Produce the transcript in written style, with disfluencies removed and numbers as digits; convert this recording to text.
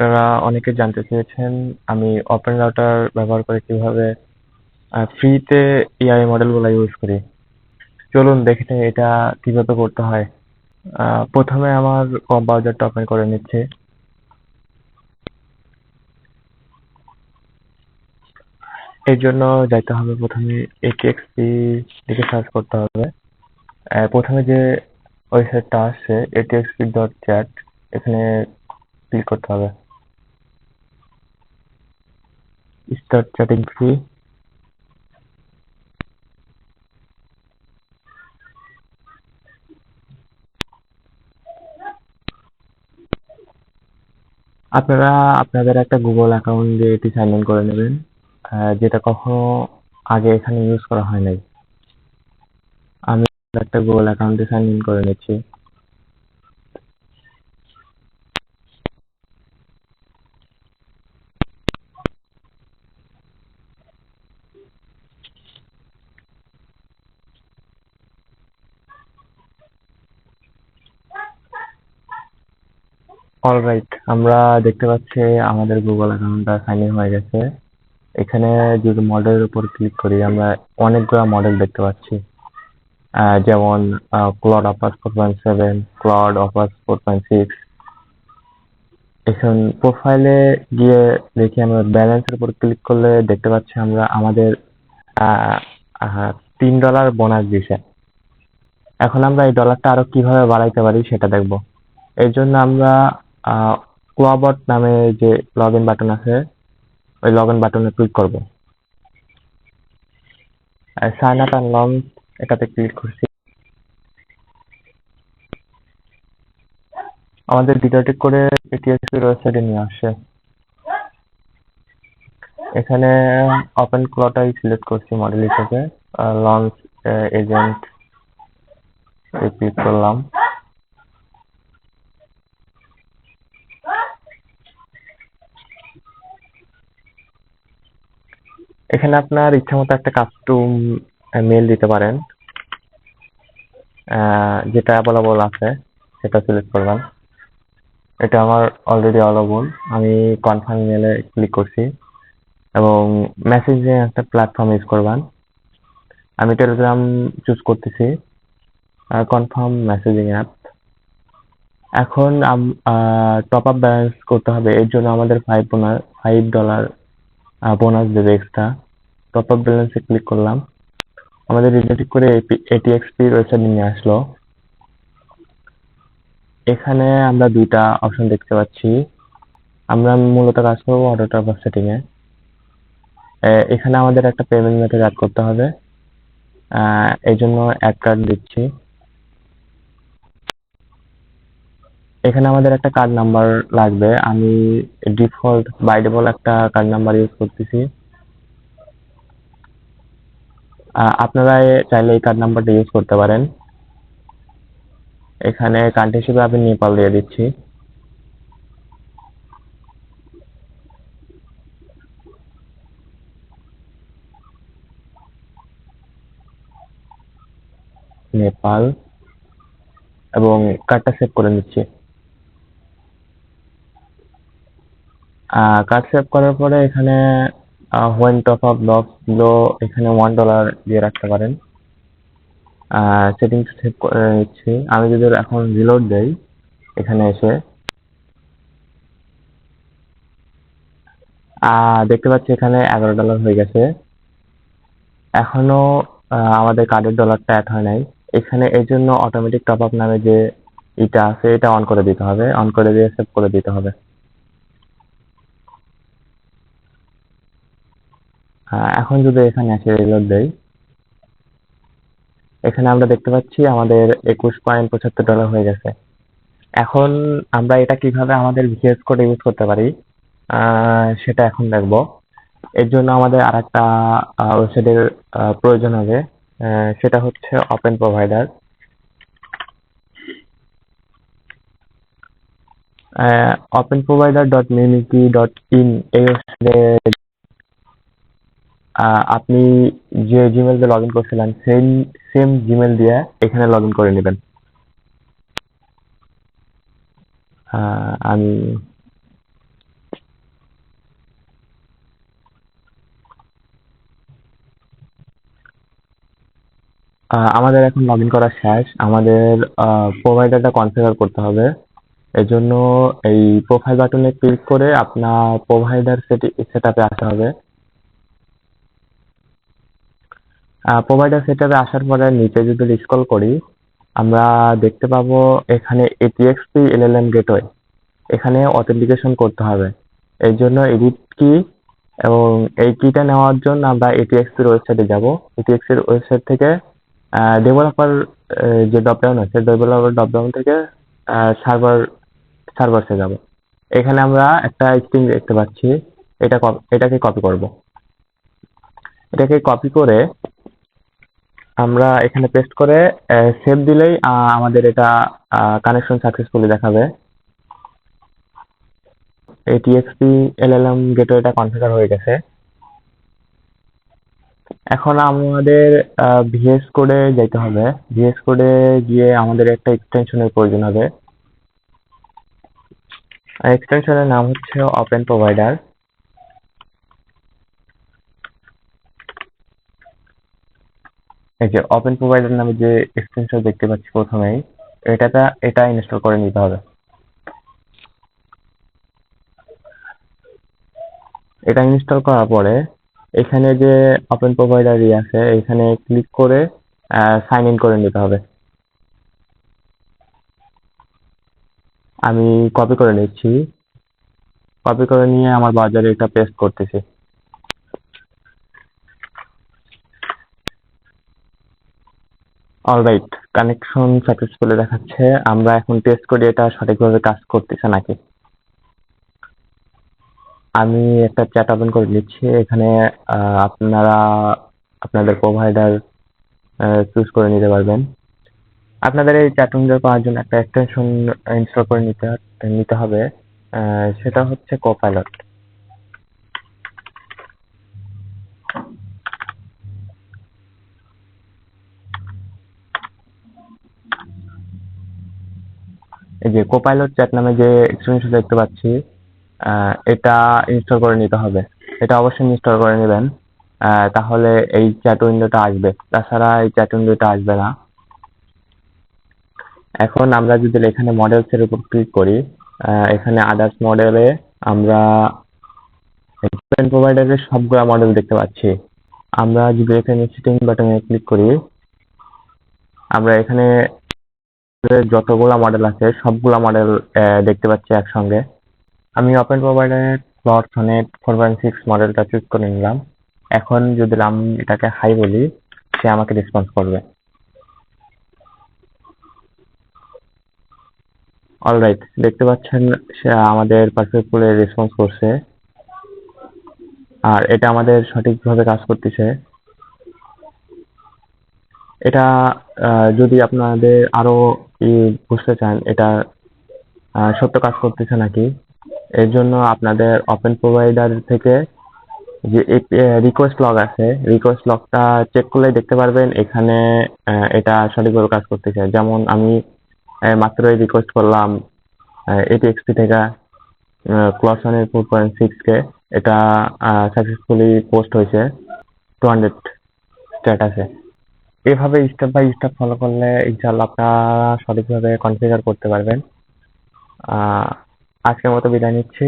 আপনারা অনেকে জানতে চেয়েছেন আমি ওপেন রাউটার ব্যবহার করে কিভাবে ফ্রিতে এআই মডেলগুলো ইউজ করি। চলুন দেখে নিই এটা কিভাবে করতে হয়। প্রথমে আমার ক্রোম ব্রাউজারটা ওপেন করে নিচ্ছি। এর জন্য যাইতে হবে প্রথমে ATXT লিখে সার্চ করতে হবে। প্রথমে যে ওয়েবসাইটটা আসছে atxp.chat, এখানে ক্লিক করতে হবে। Start chatting free. আপনারা আপনাদের একটা গুগল অ্যাকাউন্ট দিয়ে এটি সাইন ইন করে নেবেন, যেটা কখনো আগে এখানে ইউজ করা হয় নাই। আমি একটা গুগল অ্যাকাউন্টে সাইন ইন করে নিচ্ছি। অলরাইট, আমরা দেখতে পাচ্ছি আমাদের গুগল অ্যাকাউন্টটা সাইন ইন হয়ে গেছে। এখানে যদি মডেলের উপর ক্লিক করি আমরা অনেকগুলো মডেল দেখতে পাচ্ছি, যেমন ক্লড অপাস 4.7, ক্লড অপাস 4.6। এখন প্রোফাইলে গিয়ে দেখি আমরা ব্যালেন্সের উপর ক্লিক করলে দেখতে পাচ্ছি আমরা আমাদের আহ, $3 বোনাস দিছে। এখন আমরা এই ডলারটা আরো কিভাবে বাড়াইতে পারি সেটা দেখবো। এর জন্য আমরা ক্লবট নামে যে লগ ইন বাটন আছে ওই লগ ইন বাটনে ক্লিক করবো। সাইন আপ অ্যান্ড লঞ্চ এটাতে ক্লিক করছি। আমাদের ভিডিওটি করে এটিএসপি ওয়েবসাইটে নিয়ে আসছে। এখানে ওপেন ক্লটাই সিলেক্ট করছি মডেল হিসেবে। লঞ্চ এজেন্ট ক্লিক করলাম। এখানে আপনার ইচ্ছা মতো একটা কাস্টম মেল দিতে পারেন, যেটা অ্যাভেলেবল আছে সেটা সিলেক্ট করবেন। এটা আমার অলরেডি অ্যাভেলেবল। আমি কনফার্ম মেলে ক্লিক করছি এবং মেসেজিং একটা প্ল্যাটফর্ম ইউজ করবেন। আমি টেলিগ্রাম চুজ করতেছি, কনফার্ম মেসেজিং অ্যাপ। এখন টপ আপ ব্যালেন্স করতে হবে। এর জন্য আমাদের $5 বোনাস দেবে এক্সট্রা। টপ আপ ব্যালেন্সে ক্লিক করলাম। আমাদের রিলেটিভ করে ATXP ওয়েবসাইট নিয়ে আসলো। এখানে আমরা দুইটা অপশন দেখতে পাচ্ছি। আমরা মূলত কাজ করবো অটো টপ আপ সেটিং এ। এখানে আমাদের একটা পেমেন্ট মেথড অ্যাড করতে হবে। এই জন্য অ্যাড কার্ড দিচ্ছি। এখানে আমাদের একটা কার্ড নাম্বার লাগবে। আমি ডিফল্ট বাই ডিফল্ট একটা কার্ড নাম্বার ইউজ করতেছি। আপনারা চাইলে এই কার্ড নাম্বারটা ইউজ করতে পারেন। এখানে কান্ট্রি হিসেবে আমি নেপাল দিয়ে দিচ্ছি। নেপাল, এবং কার্ডটা সেভ করে নিচ্ছি। কার্ড সেভ করার পরে এখানে হোয়েন টপ আপ বক্স গুলো এখানে $1 দিয়ে রাখতে পারেন। সেটিংস সেভ করে নিচ্ছি। আমি যদি এখন রিলোড দেই এখানে এসে দেখতে পাচ্ছি এখানে $11 হয়ে গেছে। এখনো আমাদের কার্ডের ডলারটা অ্যাড হয় নাই। এখানে এর জন্য অটোমেটিক টপ আপ নামে যে এটা আছে এটা অন করে দিতে হবে, অন করে দিয়ে সেভ করে দিতে হবে। এখন যদি এখানে এসে রিলোড দেই এখানে আমরা দেখতে পাচ্ছি আমাদের $21.75 হয়ে গেছে। এখন আমরা এটা কিভাবে আমাদের ভিএস কোডে ইউজ করতে পারি সেটা এখন দেখবো। এর জন্য আমাদের আরেকটা ওয়েবসাইটের প্রয়োজন হবে, সেটা হচ্ছে ওপেন প্রোভাইডার। openprovider.mimikry.in এই ওয়েবসাইটে আপনি যে জিমেল দিয়ে লগ ইন করছিলেন সেম জিমেল দিয়ে এখানে লগ ইন করে নেবেন। আমি আমাদের এখন লগ ইন করা শেষ। আমাদের প্রোভাইডারটা কনফিগার করতে হবে। এজন্য এই প্রোফাইল বাটনে ক্লিক করে আপনার প্রোভাইডার সেটআপে আসতে হবে। প্রোভাইডার সেটআপে আসার পরে নিচে যদি স্ক্রল করি, আমরা দেখতে পাবো এখানে এটিএক্সপি এলএলএম গেটওয়ে। এখানে অথেন্টিকেশন করতে হবে। এর জন্য এডিট কি এবং এই কিটা নেওয়ার জন্য আমরা এটিএক্সপি এর ওয়েবসাইটে যাব। এটিএক্সপি এর ওয়েবসাইট থেকে ডেভেলপার যে ড্রপডাউন আছে, ডেভেলপার ড্রপডাউন থেকে সার্ভারসে যাব। এখানে আমরা একটা স্ট্রিং দেখতে পাচ্ছি। এটাকে কপি করব। এটাকে কপি করে আমরা এখানে পেস্ট করে সেভ দিলেই আমাদের এটা কানেকশন সাকসেসফুলি দেখাবে। এই টিএক্সপি এলএলএম গেটওয়েটা কনফিগার হয়ে গেছে। এখন আমাদের ভিএস কোডে যেতে হবে। ভিএস কোডে গিয়ে আমাদের একটা এক্সটেনশনের প্রয়োজন হবে। এক্সটেনশনের নাম হচ্ছে ওপেন প্রোভাইডার। এই যে ওপেন প্রোভাইডার নামে যে এক্সটেনশন দেখতে পাচ্ছি প্রথমেই, এটা ইনস্টল করে নিতে হবে। এটা ইনস্টল করার পরে এখানে যে ওপেন প্রোভাইডার আছে, এখানে ক্লিক করে সাইন ইন করে নিতে হবে। আমি কপি করে নিচ্ছি। কপি করে নিয়ে আমার বাজারে এটা পেস্ট করতেছি। অলরাইট, কানেকশন সাকসেসফুলি দেখাচ্ছে। আমরা এখন টেস্ট করি এটা সঠিকভাবে কাজ করতেছে নাকি। আমি একটা চ্যাট ওপেন করে নিচ্ছি। এখানে আপনারা আপনাদের প্রোভাইডার চুজ করে নিতে পারবেন। আপনাদের এই চ্যাট উইন্ডো পাওয়ার জন্য একটা এক্সটেনশন ইনস্টল করে নিতে হবে। সেটা হচ্ছে কোপাইলট। এই যে কোপাইলট চ্যাট নামে যে এক্সটেনশন দেখতে পাচ্ছি, এটা ইনস্টল করে নিতে হবে। এটা অবশ্যই ইনস্টল করে নেবেন, তাহলে এই চ্যাট উইন্ডোটা আসবে। তাছাড়া এই চ্যাট উইন্ডোটা আসবে না। এখন আমরা যদি এখানে মডেলস এর উপর ক্লিক করি, এখানে আদার্স মডেলে আমরা ওপেন প্রোভাইডারের সবগুলা মডেল দেখতে পাচ্ছি। আমরা যদি এখানে সেটিং বাটনে ক্লিক করি, আমরা এখানে যতগুলা মডেল আছে সবগুলা মডেল দেখতে পাচ্ছি একসঙ্গে। আমি ওপেন প্রোভাইডারের ক্লথনেট 4.6 মডেলটা চুজ করে নিলাম। এখন যদি আমি এটাকে হাই বলি, সে আমাকে রেসপন্স করবে। অলরাইট, দেখতে পাচ্ছেন সে আমাদের পারফেক্টলি রেসপন্স করছে। আর এটা আমাদের সঠিকভাবে কাজ করতেছে। এটা যদি আপনাদের আরো বুঝতে চান এটা সত্য কাজ করতেছে নাকি, এর জন্য আপনাদের ওপেন প্রোভাইডার থেকে যে রিকোয়েস্ট লগ আছে, রিকোয়েস্ট লগটা চেক করলে দেখতে পারবেন এখানে এটা সঠিকভাবে কাজ করতেছে। যেমন আমি মাত্রই রিকোয়েস্ট করলাম এটিএক্সপি থেকে ক্লসনের 4.6 কে। এটা সাকসেসফুলি পোস্ট হয়েছে 200 স্ট্যাটাসে। এভাবে স্টেপ বাই স্টেপ ফলো করলে ইনশাআল্লাহ আপনারা সঠিকভাবে কনফিগার করতে পারবেন। আজকের মতো বিদায় নিচ্ছি।